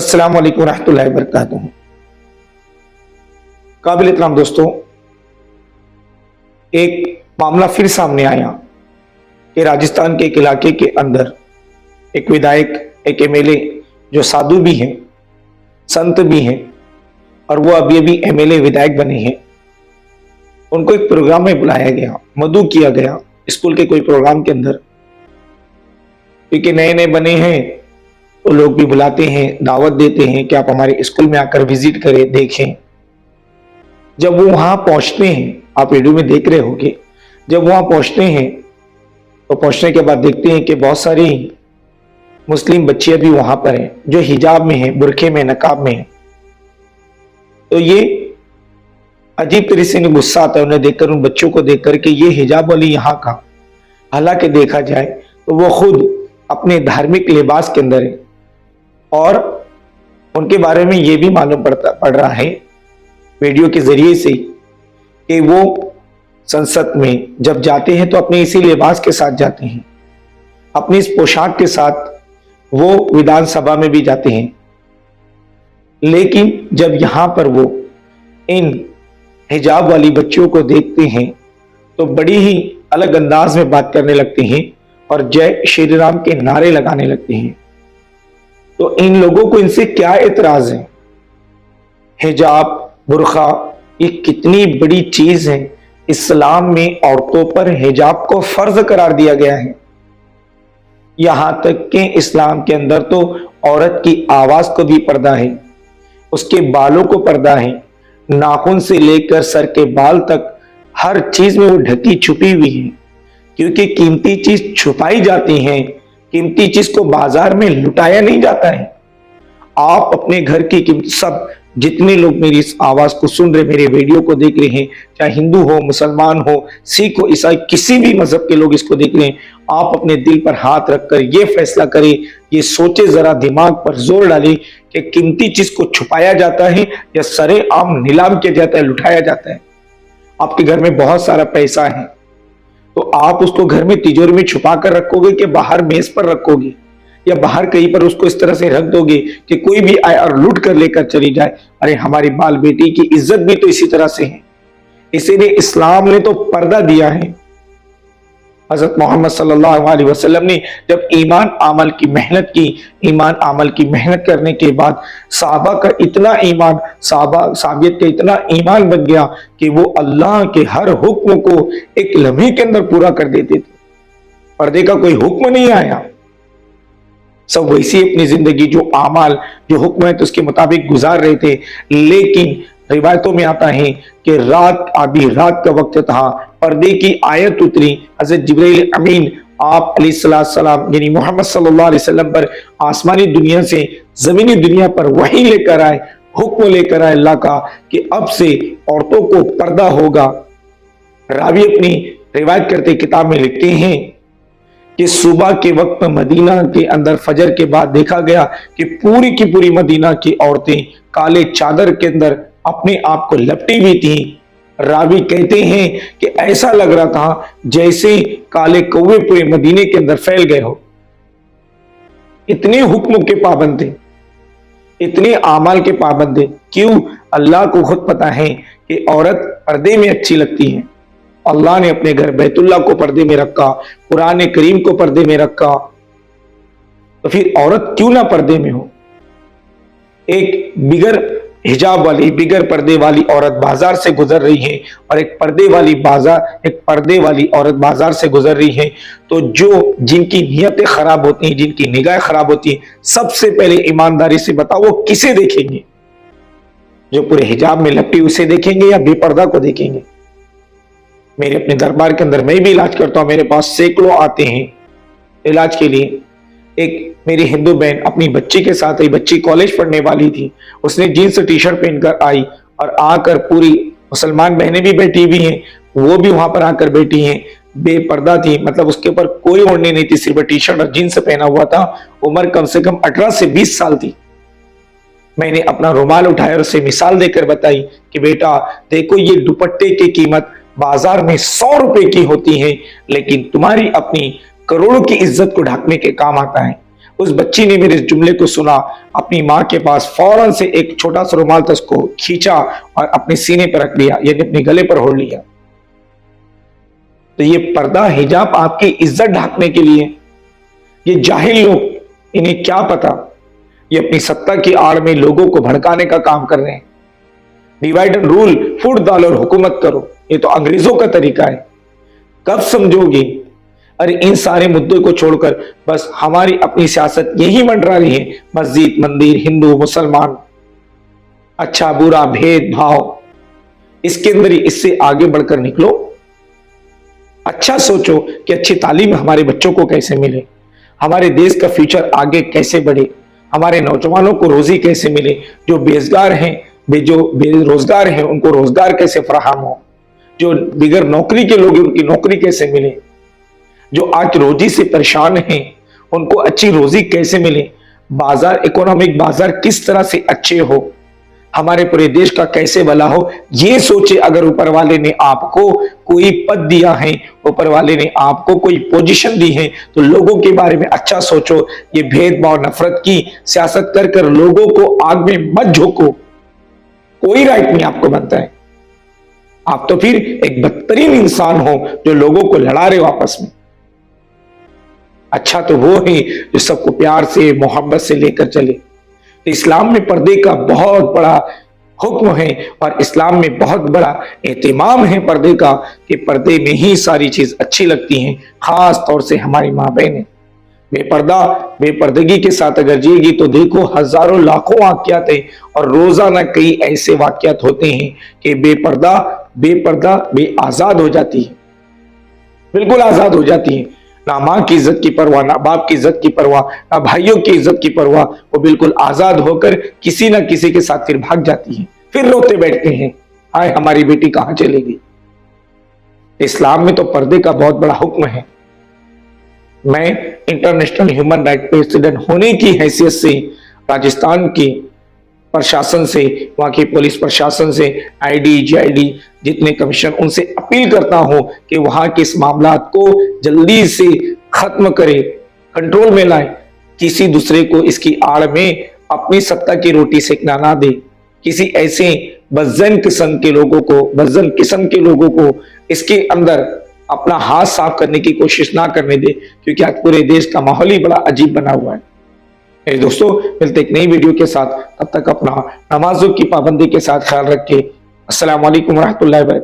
अस्सलाम वालेकुम रहमतुल्लाहि व बरकातुहू। काबिल इत्तराम दोस्तों, एक मामला फिर सामने आया कि राजस्थान के एक इलाके के अंदर एक विधायक, एक एमएलए जो साधु भी हैं, संत भी हैं और वो अभी अभी एमएलए विधायक बने हैं, उनको एक प्रोग्राम में बुलाया गया, मदऊ किया गया स्कूल के कोई प्रोग्राम के अंदर। क्योंकि नए नए बने हैं तो लोग भी बुलाते हैं, दावत देते हैं कि आप हमारे स्कूल में आकर विजिट करें, देखें। जब वो वहां पहुंचते हैं, आप वीडियो में देख रहे होंगे, जब वहां पहुंचते हैं तो पहुंचने के बाद देखते हैं कि बहुत सारी मुस्लिम बच्चियां भी वहां पर हैं जो हिजाब में हैं, बुरखे में, नकाब में हैं। तो ये अजीब तरह से इन्हें गुस्सा आता है उन्हें देखकर, उन बच्चों को देखकर कि ये हिजाब वाली यहाँ का। हालांकि देखा जाए तो वो खुद अपने धार्मिक लिबास के अंदर है और उनके बारे में ये भी मालूम पड़ रहा है वीडियो के जरिए से कि वो संसद में जब जाते हैं तो अपने इसी लिबास के साथ जाते हैं, अपनी इस पोशाक के साथ वो विधानसभा में भी जाते हैं। लेकिन जब यहां पर वो इन हिजाब वाली बच्चियों को देखते हैं तो बड़ी ही अलग अंदाज में बात करने लगते हैं और जय श्री राम के नारे लगाने लगते हैं। तो इन लोगों को इनसे क्या एतराज है? हिजाब, बुरखा ये कितनी बड़ी चीज है। इस्लाम में औरतों पर हिजाब को फर्ज करार दिया गया है। यहां तक कि इस्लाम के अंदर तो औरत की आवाज को भी पर्दा है, उसके बालों को पर्दा है, नाखून से लेकर सर के बाल तक हर चीज में वो ढकी छुपी हुई है। क्योंकि कीमती चीज छुपाई जाती है, कीमती चीज को बाजार में लुटाया नहीं जाता है। आप अपने घर की सब जितने लोग मेरी इस आवाज को सुन रहे, मेरे वीडियो को देख रहे हैं, चाहे हिंदू हो, मुसलमान हो, सिख हो, ईसाई, किसी भी मजहब के लोग इसको देख रहे हैं, आप अपने दिल पर हाथ रखकर ये फैसला करें, ये सोचे, जरा दिमाग पर जोर डालें कि कीमती चीज को छुपाया जाता है या सरे आम नीलाम किया जाता है, लुटाया जाता है। आपके घर में बहुत सारा पैसा है तो आप उसको घर में तिजोरी में छुपा कर रखोगे कि बाहर मेज पर रखोगे या बाहर कहीं पर उसको इस तरह से रख दोगे कि कोई भी आए और लूट कर लेकर चली जाए? अरे हमारी बाल बेटी की इज्जत भी तो इसी तरह से है। इसीलिए इस्लाम ने तो पर्दा दिया है। हजरत मोहम्मद सल्लल्लाहु अलैहि वसल्लम ने जब ईमान अमल की मेहनत की, ईमान अमल की मेहनत करने के बाद साहबा का इतना ईमान, साबियत का इतना ईमान बन गया कि वो अल्लाह के हर हुक्म को एक लम्हे के अंदर पूरा कर देते थे। पर्दे का कोई हुक्म नहीं आया, सब वैसी अपनी जिंदगी जो आमाल, जो हुक्म है तो उसके मुताबिक गुजार रहे थे। लेकिन रिवायतों में आता है कि रात, आधी रात का वक्त था, पर्दे की आयत उतरी, हजरत जिब्रील अमीन आप अलैहिस्सलाम यानी मोहम्मद सल्लल्लाहु अलैहि वसल्लम पर आसमानी दुनिया से जमीनी दुनिया पर वही लेकर आए, हुक्म लेकर आए अल्लाह का कि अब से औरतों को पर्दा होगा। रावी अपनी रिवायत करते किताब में लिखते हैं कि सुबह के वक्त मदीना के अंदर फजर के बाद देखा गया कि पूरी की पूरी मदीना की औरतें काले चादर के अंदर अपने आप को लपटी हुई थी। रावी कहते हैं कि ऐसा लग रहा था जैसे काले कौवे पूरे मदीने के अंदर फैल गए हो। इतने हुक्म के पाबंद थे, इतने आमाल के पाबंद थे। क्यों? अल्लाह को खुद पता है कि औरत पर्दे में अच्छी लगती है। अल्लाह ने अपने घर बैतुल्लाह को पर्दे में रखा, कुरान करीम को पर्दे में रखा, तो फिर औरत क्यों ना पर्दे में हो? एक बिगर हिजाब वाली, बिगर पर्दे वाली औरत बाजार से गुजर रही है और एक पर्दे वाली औरत बाजार से गुजर रही है, तो जो जिनकी नियतें खराब होती हैं, जिनकी निगाहें खराब होती हैं, सबसे पहले ईमानदारी से बताओ वो किसे देखेंगे? जो पूरे हिजाब में लपटी उसे देखेंगे या बेपर्दा को देखेंगे? मेरे अपने दरबार के अंदर मैं भी इलाज करता हूं, मेरे पास सैकड़ों आते हैं इलाज के लिए। एक मेरी हिंदू बहन अपनी बच्ची के साथ आई, बच्ची कॉलेज पढ़ने वाली थी, उसने जीन्स टी शर्ट पहनकर आई और आकर, पूरी मुसलमान बहनें भी बैठी हुई हैं, वो भी वहां पर आकर बैठी हैं, बेपर्दा थी, मतलब उसके ऊपर कोई ओढ़नी नहीं थी, सिर्फ टी शर्ट और जीन्स पहना हुआ था। उम्र कम से कम 18 से 20 साल थी। मैंने अपना रुमाल उठाया और उसे मिसाल देकर बताई कि बेटा देखो, ये दुपट्टे की कीमत बाजार में 100 रुपए की होती है, लेकिन तुम्हारी अपनी करोड़ों की इज्जत को ढकने के काम आता है। उस बच्ची ने मेरे इस जुमले को सुना, अपनी माँ के पास फौरन से एक छोटा सा रुमाल था, उसको खींचा और अपने सीने पर रख लिया, यानी अपने गले पर ओढ़ लिया। तो ये पर्दा हिजाब आपकी इज्जत ढांकने के लिए, ये जाहिल लोग, इन्हें क्या पता, ये अपनी सत्ता की आड़ में लोगों को भड़काने का काम कर रहे हैं। डिवाइड एंड रूल, फूट डालो और हुकूमत करो, ये तो अंग्रेजों का तरीका है। कब समझोगे? अरे इन सारे मुद्दों को छोड़कर बस हमारी अपनी सियासत यही मंडरा रही है, मस्जिद मंदिर, हिंदू मुसलमान, अच्छा बुरा भेदभाव, इसके अंदर ही इससे आगे बढ़कर निकलो। अच्छा सोचो कि अच्छी तालीम हमारे बच्चों को कैसे मिले, हमारे देश का फ्यूचर आगे कैसे बढ़े, हमारे नौजवानों को रोजी कैसे मिले, जो बेरोजगार हैं, जो बेरोजगार हैं उनको रोजगार कैसे फराहम हो, जो बिगर नौकरी के लोग उनकी नौकरी कैसे मिले, जो आज रोजी से परेशान हैं उनको अच्छी रोजी कैसे मिले, बाजार, इकोनॉमिक बाजार किस तरह से अच्छे हो, हमारे पूरे देश का कैसे भला हो, ये सोचे। अगर ऊपर वाले ने आपको कोई पद दिया है, ऊपर वाले ने आपको कोई पोजीशन दी है, तो लोगों के बारे में अच्छा सोचो। ये भेदभाव नफरत की सियासत कर कर लोगों को आग में मत झोंको, कोई राइट नहीं आपको बनता है। आप तो फिर एक बदतरीन इंसान हो जो लोगों को लड़ा रहे हो आपस में। अच्छा तो वो है जो सबको प्यार से मोहब्बत से लेकर चले। तो इस्लाम में पर्दे का बहुत बड़ा हुक्म है और इस्लाम में बहुत बड़ा एहतिमाम है पर्दे का, कि पर्दे में ही सारी चीज अच्छी लगती हैं, खास तौर से हमारी माँ बहनें। बेपर्दा बेपर्दगी के साथ अगर जिएगी तो देखो हजारों लाखों वाकयात हैं और रोजाना कई ऐसे वाकयात होते हैं कि बेपर्दा आजाद हो जाती है, बिल्कुल आजाद हो जाती है। ना माँ की इज्जत की परवाह, ना बाप की इज्जत की परवाह, ना भाइयों की इज्जत की परवाह, वो बिल्कुल आजाद होकर किसी ना किसी के साथ फिर भाग जाती है, फिर रोते बैठते हैं, हाय हमारी बेटी कहां चलेगी। इस्लाम में तो पर्दे का बहुत बड़ा हुक्म है। मैं इंटरनेशनल ह्यूमन राइट प्रेसिडेंट होने की हैसियत से राजस्थान की प्रशासन से, वहां की पुलिस प्रशासन से, आईडी जीआईडी जितने कमीशन, उनसे अपील करता हूं कि वहां के इस मामला को जल्दी से खत्म करे, कंट्रोल में लाए, किसी दूसरे को इसकी आड़ में अपनी सत्ता की रोटी सेकना ना दे, किसी ऐसे बदजन किस्म के लोगों को इसके अंदर अपना हाथ साफ करने की कोशिश ना करने दे, क्योंकि आज पूरे देश का माहौल ही बड़ा अजीब बना हुआ है। मेरे दोस्तों, मिलते एक नई वीडियो के साथ, तब तक अपना नमाजों की पाबंदी के साथ ख्याल रखें। अस्सलाम वालेकुम रहमतुल्लाहि व बरकातहू।